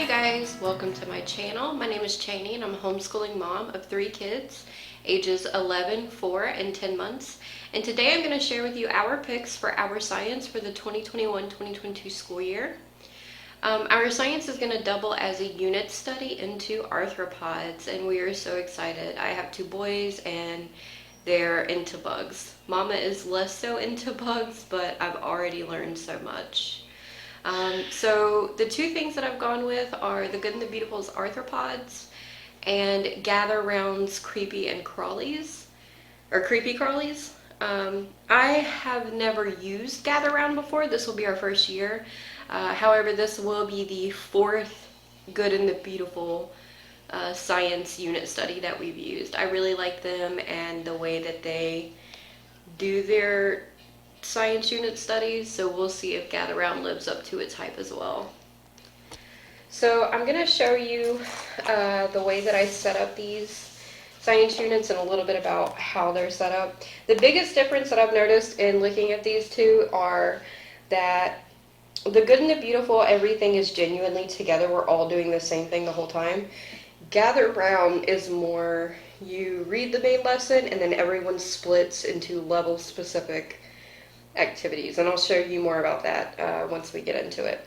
Hi guys, welcome to my channel. My name is Cheney and I'm a homeschooling mom of 3 kids, ages 11, 4, and 10 months. And today I'm going to share with you our picks for our science for the 2021-2022 school year. Our science is going to double as a unit study into arthropods, and we are so excited. I have 2 boys and they're into bugs. Mama is less so into bugs, but I've already learned so much. So the 2 things that I've gone with are The Good and the Beautiful's Arthropods and Gather Round's Creepy and Crawlies, or Creepy Crawlies. I have never used Gather Round before. This will be our first year. However, this will be the 4th Good and the Beautiful science unit study that we've used. I really like them and the way that they do their science unit studies, so we'll see if Gather Round lives up to its hype as well. So I'm going to show you the way that I set up these science units and a little bit about how they're set up. The biggest difference that I've noticed in looking at these 2 are that The Good and the Beautiful, everything is genuinely together. We're all doing the same thing the whole time. Gather Round is more, you read the main lesson and then everyone splits into level specific activities, and I'll show you more about that once we get into it.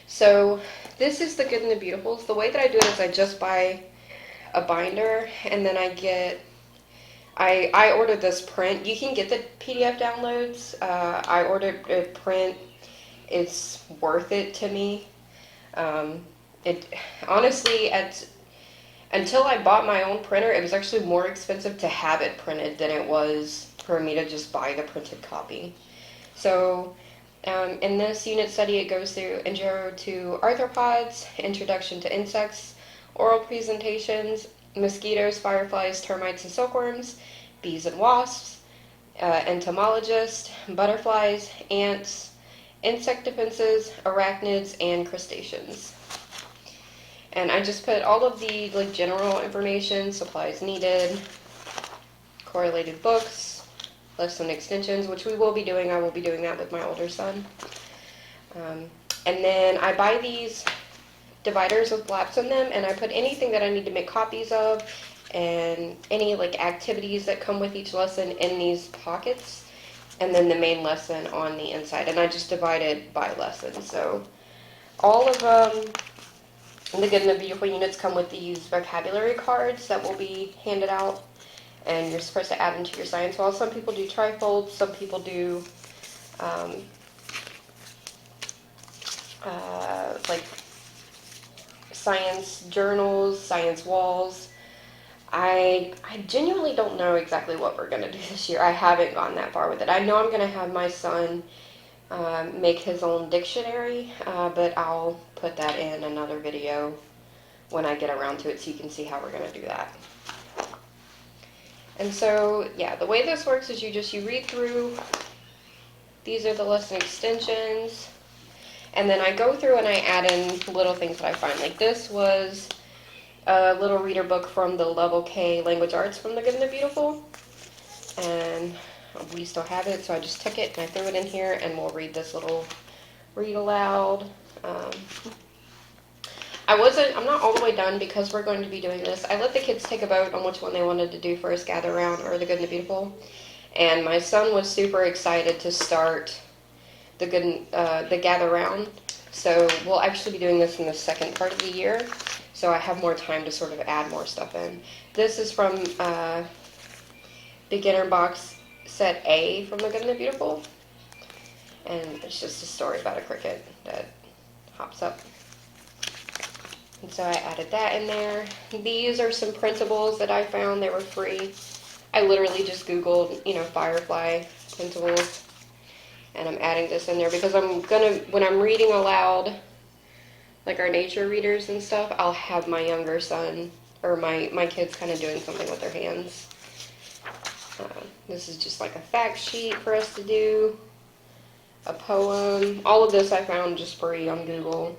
So this is The Good and the Beautifuls. The way that I do it is I just buy a binder, and then I ordered this print. You can get the PDF downloads. I ordered a print. It's worth it to me. It honestly, until I bought my own printer, it was actually more expensive to have it printed than it was for me to just buy the printed copy. So in this unit study, it goes through Intro to Arthropods, Introduction to Insects, Oral Presentations, Mosquitoes, Fireflies, Termites, and Silkworms, Bees and Wasps, Entomologist, Butterflies, Ants, Insect Defenses, Arachnids, and Crustaceans. And I just put all of the general information, supplies needed, correlated books, lesson extensions, which we will be doing. I will be doing that with my older son. And then I buy these dividers with flaps in them, and I put anything that I need to make copies of and any activities that come with each lesson in these pockets, and then the main lesson on the inside. And I just divide it by lesson. So all of The Good and the Beautiful units come with these vocabulary cards that will be handed out, and you're supposed to add them to your science wall. Some people do trifolds, some people do science journals, science walls. I genuinely don't know exactly what we're going to do this year. I haven't gone that far with it. I know I'm going to have my son make his own dictionary, but I'll put that in another video when I get around to it so you can see how we're going to do that. And so, yeah, the way this works is you read through. These are the lesson extensions. And then I go through and I add in little things that I find. Like this was a little reader book from the Level K Language Arts from The Good and the Beautiful. And we still have it, so I just took it and I threw it in here, and we'll read this little read aloud. I'm not all the way done because we're going to be doing this. I let the kids take a vote on which one they wanted to do first, Gather Round or The Good and the Beautiful. And my son was super excited to start the Gather Round. So we'll actually be doing this in the second part of the year. So I have more time to sort of add more stuff in. This is from Beginner Box Set A from The Good and the Beautiful. And it's just a story about a cricket that hops up. And so I added that in there. These are some printables that I found. They were free. I literally just Googled, firefly printables. And I'm adding this in there because when I'm reading aloud, like our nature readers and stuff, I'll have my younger son, or my kids kind of doing something with their hands. This is just like a fact sheet for us to do. A poem. All of this I found just free on Google.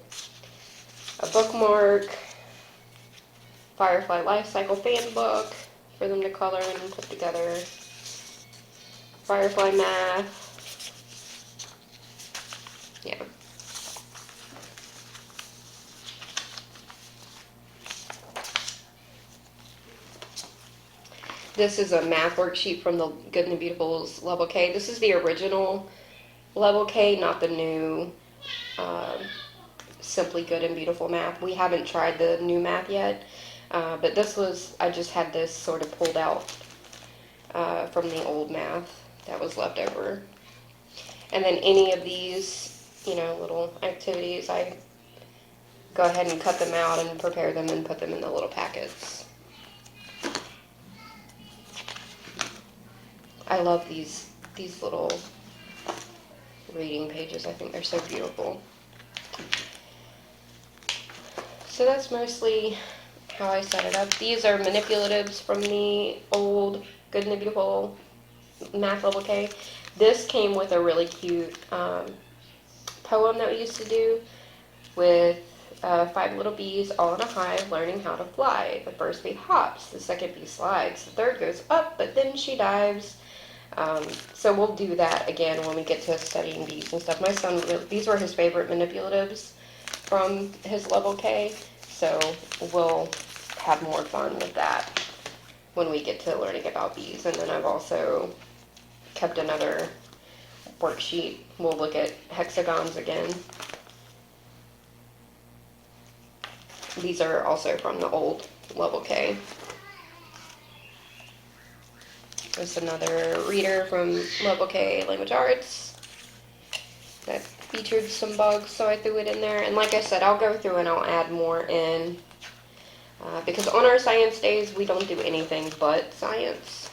A bookmark, Firefly Life Cycle fan book for them to color and put together, Firefly math, yeah. This is a math worksheet from the Good and the Beautiful's Level K. This is the original Level K, not the new Simply Good and Beautiful math. We haven't tried the new math yet, but this was, I just had this sort of pulled out from the old math that was left over. And then any of these, little activities, I go ahead and cut them out and prepare them and put them in the little packets. I love these little reading pages. I think they're so beautiful. So that's mostly how I set it up. These are manipulatives from the old Good and the Beautiful Math Level K. This came with a really cute poem that we used to do with 5 little bees all in a hive learning how to fly. The first bee hops, the second bee slides, the third goes up, but then she dives. So we'll do that again when we get to studying bees and stuff. My son, these were his favorite manipulatives from his Level K, so we'll have more fun with that when we get to learning about bees. And then I've also kept another worksheet. We'll look at hexagons again. These are also from the old Level K. There's another reader from Level K Language Arts that featured some bugs, so I threw it in there. And like I said, I'll go through and I'll add more in because on our science days, we don't do anything but science.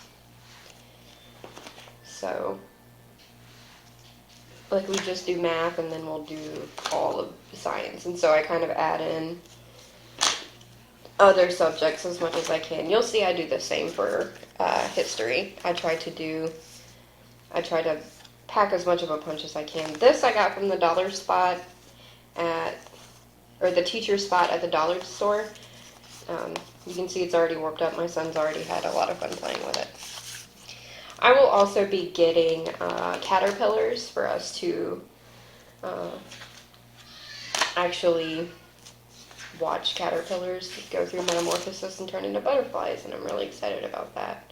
So, like, we just do math and then we'll do all of science. And so I kind of add in other subjects as much as I can. You'll see I do the same for history. I try to pack as much of a punch as I can. This I got from the dollar spot or the teacher spot at the dollar store. You can see it's already warped up. My son's already had a lot of fun playing with it. I will also be getting caterpillars for us to actually watch caterpillars go through metamorphosis and turn into butterflies, and I'm really excited about that.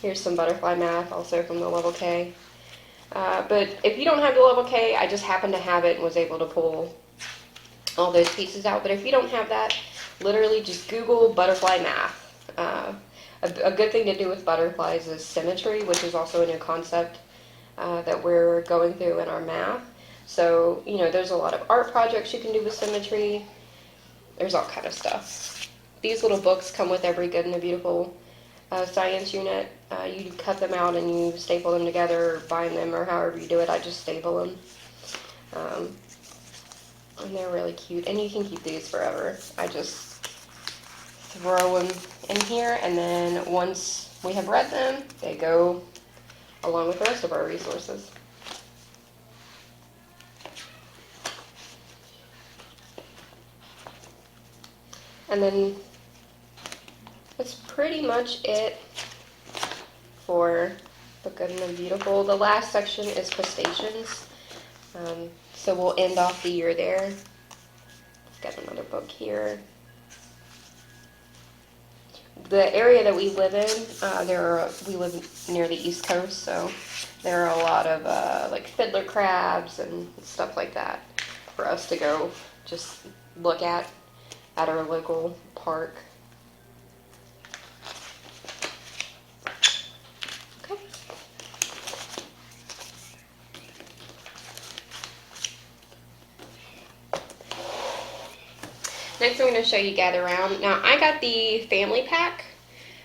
Here's some butterfly math, also from the Level K. But if you don't have the Level K, I just happened to have it and was able to pull all those pieces out. But if you don't have that, literally just Google butterfly math. A good thing to do with butterflies is symmetry, which is also a new concept that we're going through in our math. So, there's a lot of art projects you can do with symmetry. There's all kind of stuff. These little books come with every Good and the Beautiful science unit. You cut them out and you staple them together, or bind them, or however you do it. I just staple them. And they're really cute. And you can keep these forever. I just throw them in here, and then once we have read them, they go along with the rest of our resources. And then that's pretty much it for the Good and the Beautiful. The last section is crustaceans. So we'll end off the year there. Got another book here. The area that we live in, we live near the East Coast, so there are a lot of like fiddler crabs and stuff like that for us to go just look at our local park. Okay. Next I'm going to show you Gather Round. Now I got the family pack,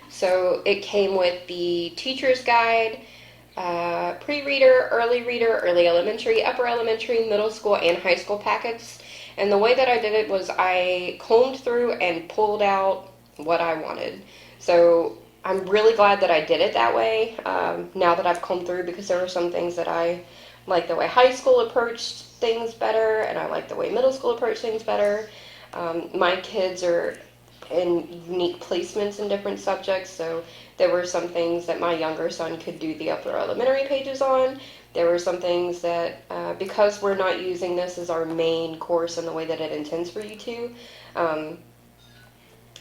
so it came with the teacher's guide, pre-reader, early elementary, upper elementary, middle school, and high school packets. And the way that I did it was I combed through and pulled out what I wanted. So I'm really glad that I did it that way now that I've combed through, because there were some things that I like the way high school approached things better, and I like the way middle school approached things better. My kids are in unique placements in different subjects, so there were some things that my younger son could do the upper elementary pages on. There were some things that, because we're not using this as our main course in the way that it intends for you to,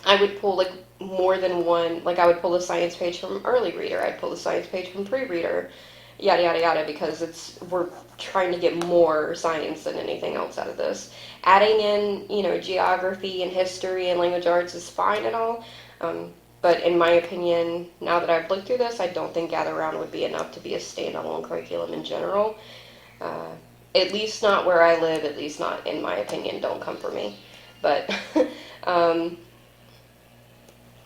I would pull like more than one, like I would pull the science page from early reader, I'd pull the science page from pre-reader, yada yada yada, because we're trying to get more science than anything else out of this. Adding in, geography and history and language arts is fine and all, but in my opinion, now that I've looked through this, I don't think Gather Round would be enough to be a standalone curriculum in general. At least not where I live, at least not in my opinion. Don't come for me. But,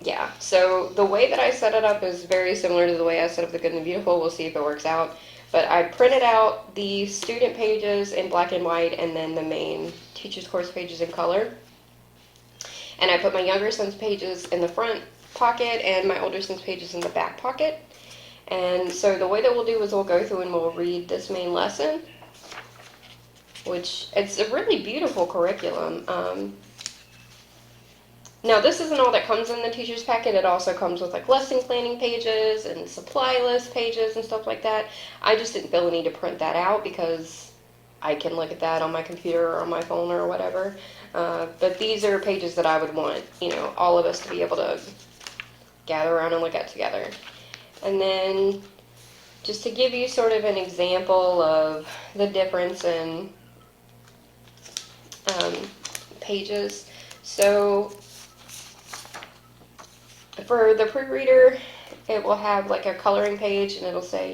yeah, so the way that I set it up is very similar to the way I set up the Good and the Beautiful. We'll see if it works out. But I printed out the student pages in black and white and then the main teacher's course pages in color. And I put my younger son's pages in the front pocket and my older son's pages in the back pocket. And so the way that we'll do is we'll go through and we'll read this main lesson, which it's a really beautiful curriculum. Now, this isn't all that comes in the teacher's packet. It also comes with like lesson planning pages and supply list pages and stuff like that. I just didn't feel the need to print that out because I can look at that on my computer or on my phone or whatever. But these are pages that I would want, all of us to be able to gather around and look at together. And then just to give you sort of an example of the difference in pages. So for the pre-reader, it will have like a coloring page and it'll say,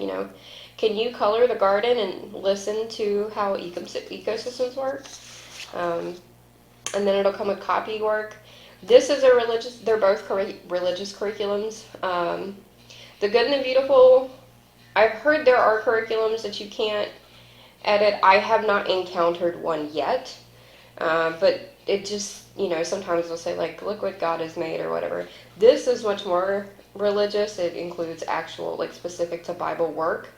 can you color the garden and listen to how ecosystems work? And then it'll come with copy work. This is they're both religious curriculums. The Good and the Beautiful, I've heard there are curriculums that you can't edit. I have not encountered one yet, but it just, sometimes they'll say like, look what God has made or whatever. This is much more religious. It includes actual, like, specific to Bible work.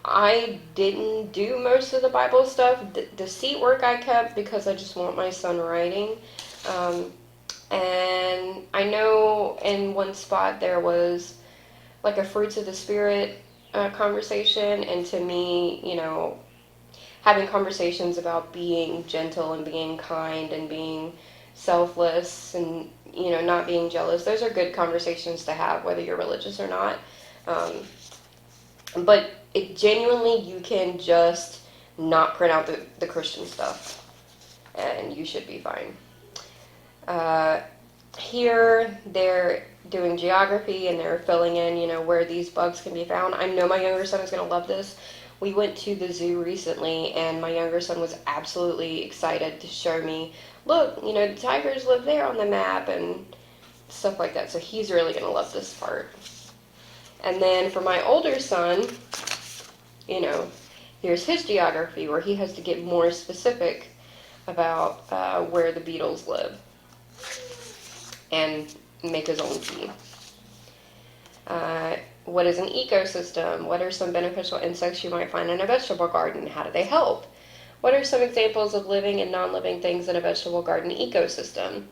I didn't do most of the Bible stuff. The seat work I kept because I just want my son writing. And I know in one spot there was like a fruits of the spirit conversation, and to me, having conversations about being gentle and being kind and being selfless and not being jealous, those are good conversations to have whether you're religious or not. But it genuinely, you can just not print out the Christian stuff and you should be fine. Here they're doing geography and they're filling in, where these bugs can be found. I know my younger son is going to love this. We went to the zoo recently and my younger son was absolutely excited to show me, look, the tigers live there on the map and stuff like that. So he's really going to love this part. And then for my older son, here's his geography where he has to get more specific about where the beetles live and make his own key. What is an ecosystem? What are some beneficial insects you might find in a vegetable garden? How do they help? What are some examples of living and non-living things in a vegetable garden ecosystem?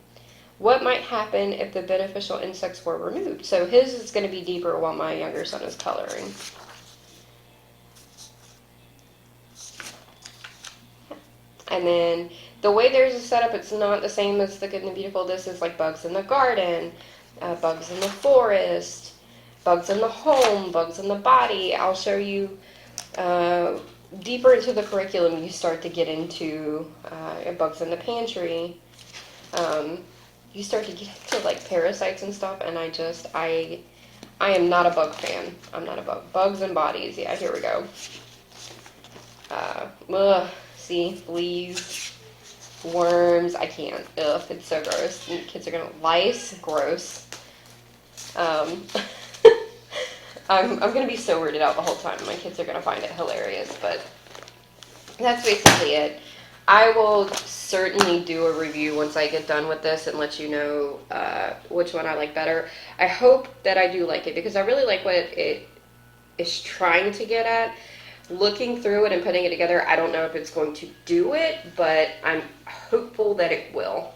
What might happen if the beneficial insects were removed? So his is going to be deeper while my younger son is coloring. And then the way theirs is set up, it's not the same as the Good and the Beautiful. This is like bugs in the garden, bugs in the forest, bugs in the home, bugs in the body. I'll show you deeper into the curriculum. You start to get into bugs in the pantry. You start to get into like parasites and stuff, and I am not a bug fan. I'm not a bug. Bugs and bodies. Yeah, here we go. See, fleas, worms. I can't. Ugh, it's so gross. And kids are gonna lice. Gross. I'm gonna be so weirded out the whole time. My kids are gonna find it hilarious, but that's basically it. I will certainly do a review once I get done with this and let you know which one I like better. I hope that I do like it because I really like what it is trying to get at. Looking through it and putting it together, I don't know if it's going to do it, but I'm hopeful that it will.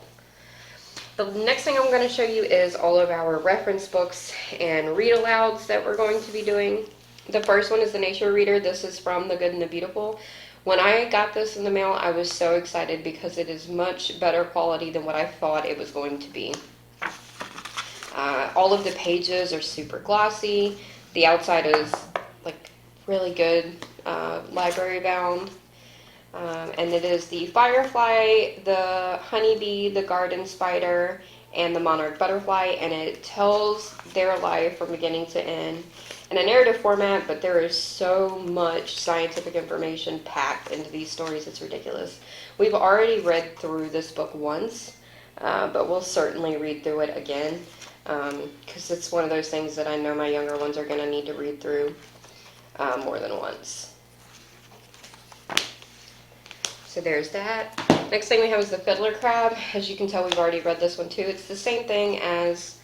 The next thing I'm going to show you is all of our reference books and read alouds that we're going to be doing. The first one is the Nature Reader. This is from The Good and the Beautiful. When I got this in the mail, I was so excited because it is much better quality than what I thought it was going to be. All of the pages are super glossy. The outside is like really good library bound. And it is the firefly, the honeybee, the garden spider, and the monarch butterfly, and it tells their life from beginning to end in a narrative format, but there is so much scientific information packed into these stories, it's ridiculous. We've already read through this book once, but we'll certainly read through it again, because it's one of those things that I know my younger ones are going to need to read through more than once. So there's that. Next thing we have is the Fiddler Crab. As you can tell, we've already read this one too. It's the same thing as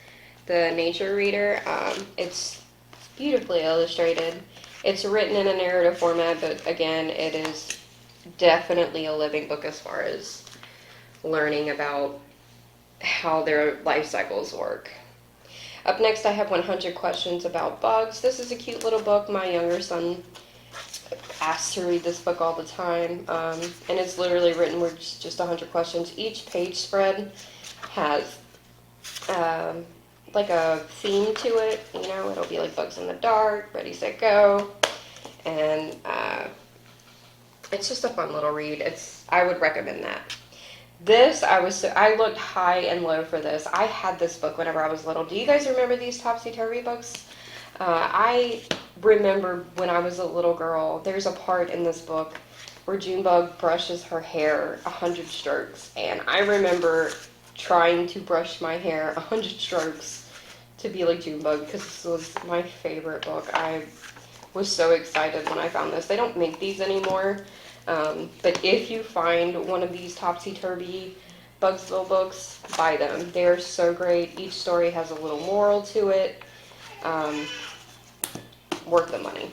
the Nature Reader. It's beautifully illustrated. It's written in a narrative format, but again, it is definitely a living book as far as learning about how their life cycles work. Up next, I have 100 Questions About Bugs. This is a cute little book. My younger son asked to read this book all the time, and it's literally written with just 100 questions. Each page spread has like a theme to it. You know, it'll be like Bugs in the Dark, Ready, Set, Go, and it's just a fun little read. I would recommend that. This, I looked high and low for this. I had this book whenever I was little. Do you guys remember these Topsy-Turvy books? I remember when I was a little girl, there's a part in this book where Junebug brushes her hair 100 strokes, and I remember trying to brush my hair 100 strokes to be like Junebug, because this was my favorite book. I was so excited when I found this. They don't make these anymore, but if you find one of these Topsy-Turvy Bugsville books, buy them. They're so great. Each story has a little moral to it. Worth the money.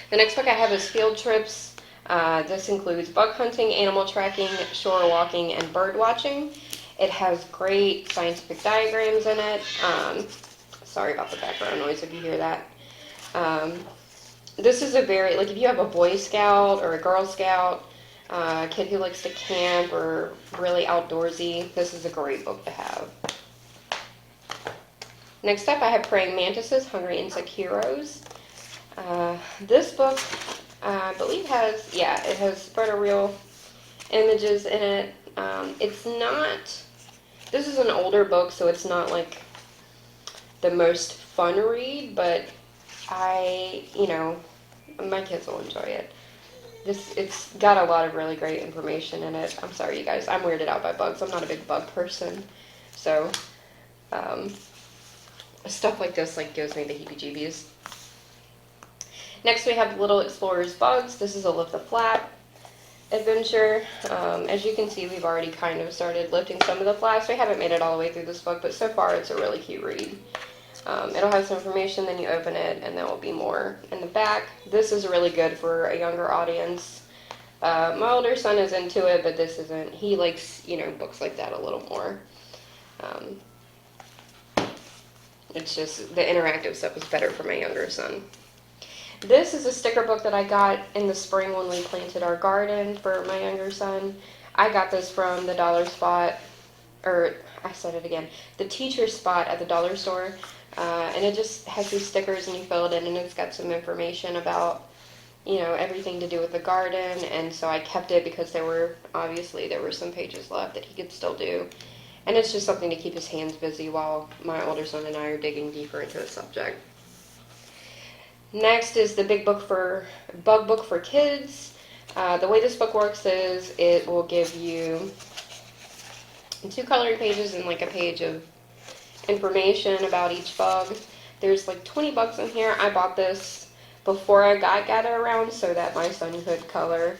The next book I have is Field Trips. This includes bug hunting, animal tracking, shore walking, and bird watching. It has great scientific diagrams in it. Sorry about the background noise if you hear that. This is a very, like if you have a Boy Scout or a Girl Scout, a kid who likes to camp or really outdoorsy, this is a great book to have. Next up, I have Praying Mantises, Hungry Insect Heroes. This book, I believe it has photoreal images in it. This is an older book, so it's not like the most fun read, but my kids will enjoy it. It's got a lot of really great information in it. I'm sorry, you guys, I'm weirded out by bugs. I'm not a big bug person, so stuff like this gives me the heebie-jeebies. Next we have Little Explorers Bugs. This is a lift the flap adventure. As you can see, we've already kind of started lifting some of the flaps. We haven't made it all the way through this book, but so far it's a really cute read. It'll have some information, then you open it, and there will be more in the back. This is really good for a younger audience. My older son is into it, but this isn't. He likes, books like that a little more. It's just the interactive stuff is better for my younger son. This is a sticker book that I got in the spring when we planted our garden for my younger son. I got this from the dollar spot, or I said it again, the teacher spot at the dollar store. And it just has these stickers and you fill it in and it's got some information about, everything to do with the garden. And so I kept it because there were some pages left that he could still do. And it's just something to keep his hands busy while my older son and I are digging deeper into the subject. Next is the big bug book for kids. The way this book works is it will give you 2 coloring pages and a page of information about each bug. There's 20 bugs in here. I bought this before I got Gather Around so that my son could color